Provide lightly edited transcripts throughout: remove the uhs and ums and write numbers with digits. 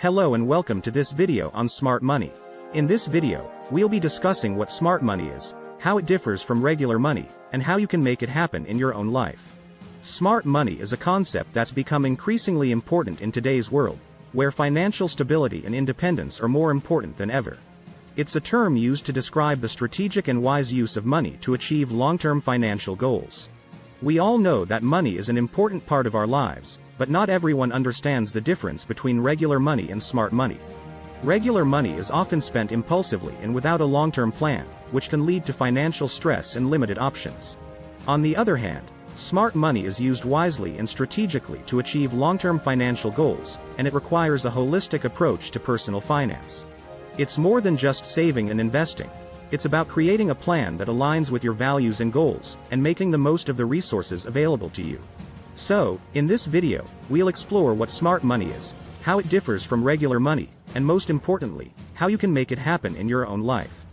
Hello and welcome to this video on smart money. In this video, we'll be discussing what smart money is, how it differs from regular money, and how you can make it happen in your own life. Smart money is a concept that's become increasingly important in today's world, where financial stability and independence are more important than ever. It's a term used to describe the strategic and wise use of money to achieve long-term financial goals. We all know that money is an important part of our lives, but not everyone understands the difference between regular money and smart money. Regular money is often spent impulsively and without a long-term plan, which can lead to financial stress and limited options. On the other hand, smart money is used wisely and strategically to achieve long-term financial goals, and it requires a holistic approach to personal finance. It's more than just saving and investing. It's about creating a plan that aligns with your values and goals, and making the most of the resources available to you. So, in this video, we'll explore what smart money is, how it differs from regular money, and most importantly, how you can make it happen in your own life.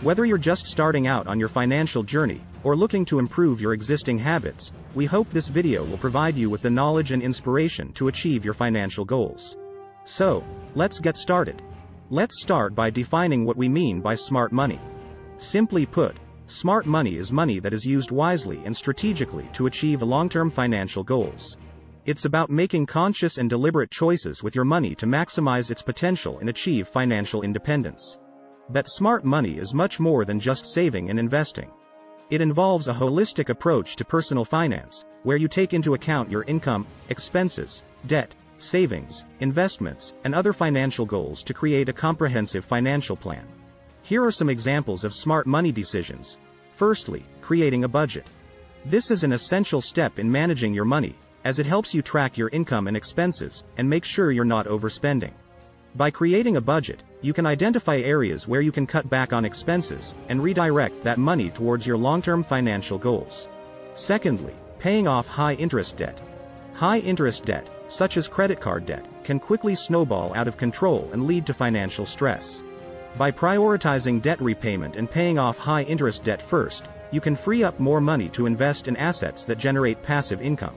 Whether you're just starting out on your financial journey, or looking to improve your existing habits, we hope this video will provide you with the knowledge and inspiration to achieve your financial goals. So, let's get started. Let's start by defining what we mean by smart money. Simply put, smart money is money that is used wisely and strategically to achieve long-term financial goals. It's about making conscious and deliberate choices with your money to maximize its potential and achieve financial independence. But smart money is much more than just saving and investing. It involves a holistic approach to personal finance, where you take into account your income, expenses, debt, savings, investments, and other financial goals to create a comprehensive financial plan. Here are some examples of smart money decisions. Firstly, creating a budget. This is an essential step in managing your money, as it helps you track your income and expenses, and make sure you're not overspending. By creating a budget, you can identify areas where you can cut back on expenses, and redirect that money towards your long-term financial goals. Secondly, paying off high-interest debt. High-interest debt, such as credit card debt, can quickly snowball out of control and lead to financial stress. By prioritizing debt repayment and paying off high-interest debt first, you can free up more money to invest in assets that generate passive income.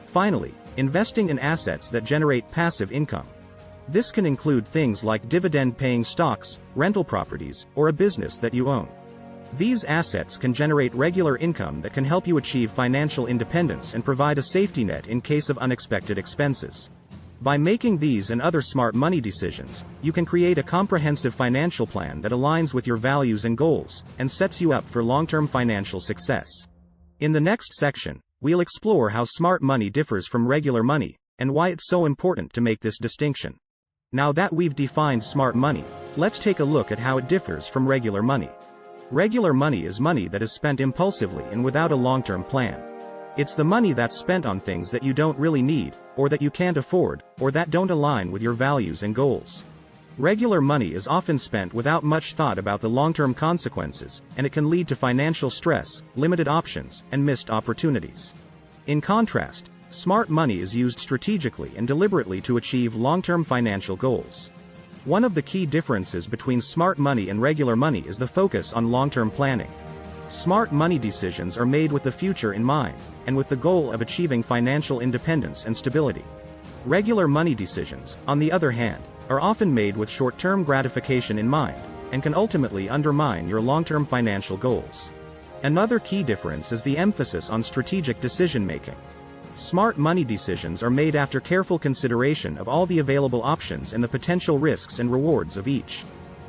Finally, investing in assets that generate passive income. This can include things like dividend-paying stocks, rental properties, or a business that you own. These assets can generate regular income that can help you achieve financial independence and provide a safety net in case of unexpected expenses. By making these and other smart money decisions, you can create a comprehensive financial plan that aligns with your values and goals, and sets you up for long-term financial success. In the next section, we'll explore how smart money differs from regular money, and why it's so important to make this distinction. Now that we've defined smart money, let's take a look at how it differs from regular money. Regular money is money that is spent impulsively and without a long-term plan. It's the money that's spent on things that you don't really need, or that you can't afford, or that don't align with your values and goals. Regular money is often spent without much thought about the long-term consequences, and it can lead to financial stress, limited options, and missed opportunities. In contrast, smart money is used strategically and deliberately to achieve long-term financial goals. One of the key differences between smart money and regular money is the focus on long-term planning. Smart money decisions are made with the future in mind, and with the goal of achieving financial independence and stability. Regular money decisions, on the other hand, are often made with short-term gratification in mind, and can ultimately undermine your long-term financial goals. Another key difference is the emphasis on strategic decision-making. Smart money decisions are made after careful consideration of all the available options and the potential risks and rewards of each.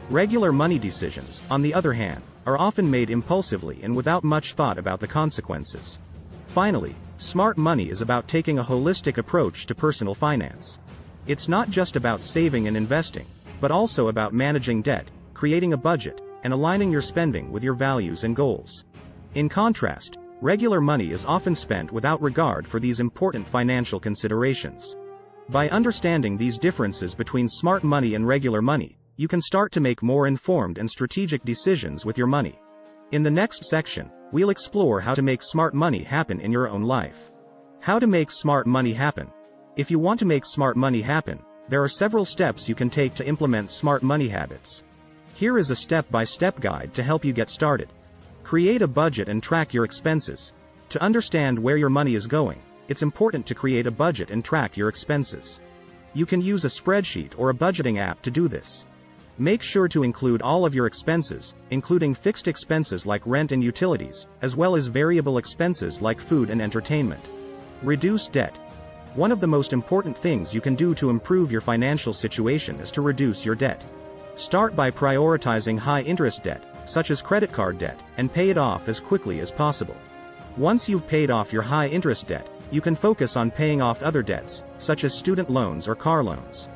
Regular money decisions, on the other hand, are often made impulsively and without much thought about the consequences. Finally, smart money is about taking a holistic approach to personal finance. It's not just about saving and investing, but also about managing debt, creating a budget, and aligning your spending with your values and goals. In contrast, regular money is often spent without regard for these important financial considerations. By understanding these differences between smart money and regular money, you can start to make more informed and strategic decisions with your money. In the next section, we'll explore how to make smart money happen in your own life. How to make smart money happen. If you want to make smart money happen, there are several steps you can take to implement smart money habits. Here is a step-by-step guide to help you get started. Create a budget and track your expenses. To understand where your money is going, it's important to create a budget and track your expenses. You can use a spreadsheet or a budgeting app to do this. Make sure to include all of your expenses, including fixed expenses like rent and utilities, as well as variable expenses like food and entertainment. Reduce debt. One of the most important things you can do to improve your financial situation is to reduce your debt. Start by prioritizing high-interest debt, such as credit card debt, and pay it off as quickly as possible. Once you've paid off your high-interest debt, you can focus on paying off other debts, such as student loans or car loans.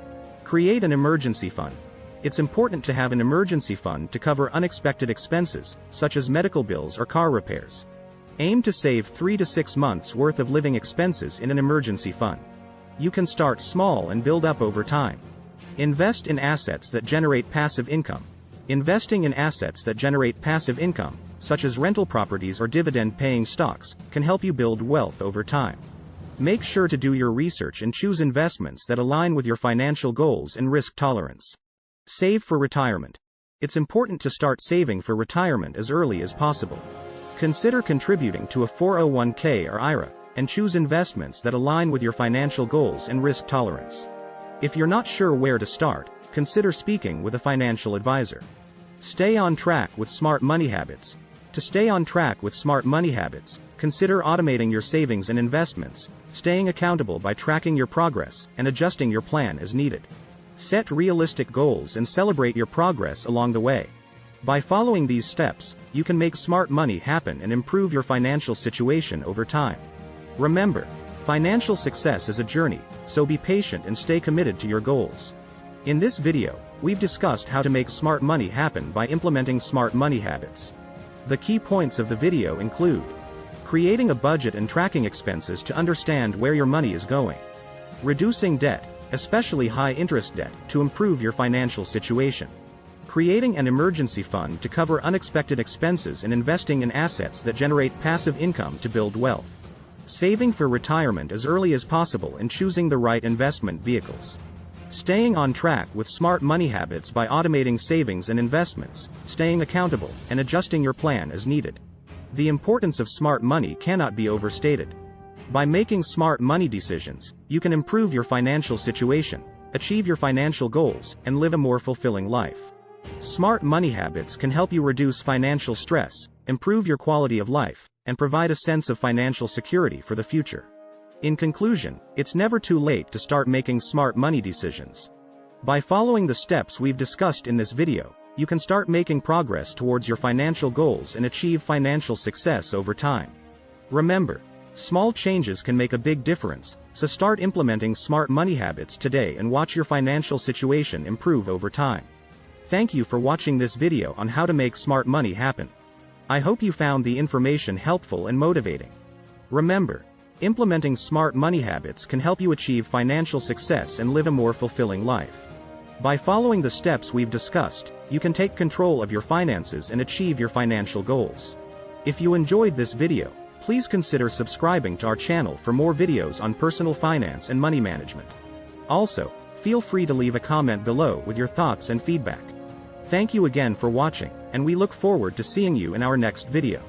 Create an emergency fund. It's important to have an emergency fund to cover unexpected expenses, such as medical bills or car repairs. Aim to save 3 to 6 months' worth of living expenses in an emergency fund. You can start small and build up over time. Invest in assets that generate passive income. Investing in assets that generate passive income, such as rental properties or dividend-paying stocks, can help you build wealth over time. Make sure to do your research and choose investments that align with your financial goals and risk tolerance. Save for retirement. It's important to start saving for retirement as early as possible. Consider contributing to a 401k or IRA, and choose investments that align with your financial goals and risk tolerance. If you're not sure where to start, consider speaking with a financial advisor. Stay on track with smart money habits. To stay on track with smart money habits, consider automating your savings and investments, staying accountable by tracking your progress, and adjusting your plan as needed. Set realistic goals and celebrate your progress along the way. By following these steps, you can make smart money happen and improve your financial situation over time. Remember, financial success is a journey, so be patient and stay committed to your goals. In this video, we've discussed how to make smart money happen by implementing smart money habits. The key points of the video include: creating a budget and tracking expenses to understand where your money is going, reducing debt, especially high-interest debt, to improve your financial situation, creating an emergency fund to cover unexpected expenses and investing in assets that generate passive income to build wealth, saving for retirement as early as possible and choosing the right investment vehicles, staying on track with smart money habits by automating savings and investments, staying accountable, and adjusting your plan as needed. The importance of smart money cannot be overstated. By making smart money decisions, you can improve your financial situation, achieve your financial goals, and live a more fulfilling life. Smart money habits can help you reduce financial stress, improve your quality of life, and provide a sense of financial security for the future. In conclusion, it's never too late to start making smart money decisions. By following the steps we've discussed in this video, you can start making progress towards your financial goals and achieve financial success over time. Remember, small changes can make a big difference, so start implementing smart money habits today and watch your financial situation improve over time. Thank you for watching this video on how to make smart money happen. I hope you found the information helpful and motivating. Remember, implementing smart money habits can help you achieve financial success and live a more fulfilling life. By following the steps we've discussed, you can take control of your finances and achieve your financial goals. If you enjoyed this video, please consider subscribing to our channel for more videos on personal finance and money management. Also, feel free to leave a comment below with your thoughts and feedback. Thank you again for watching, and we look forward to seeing you in our next video.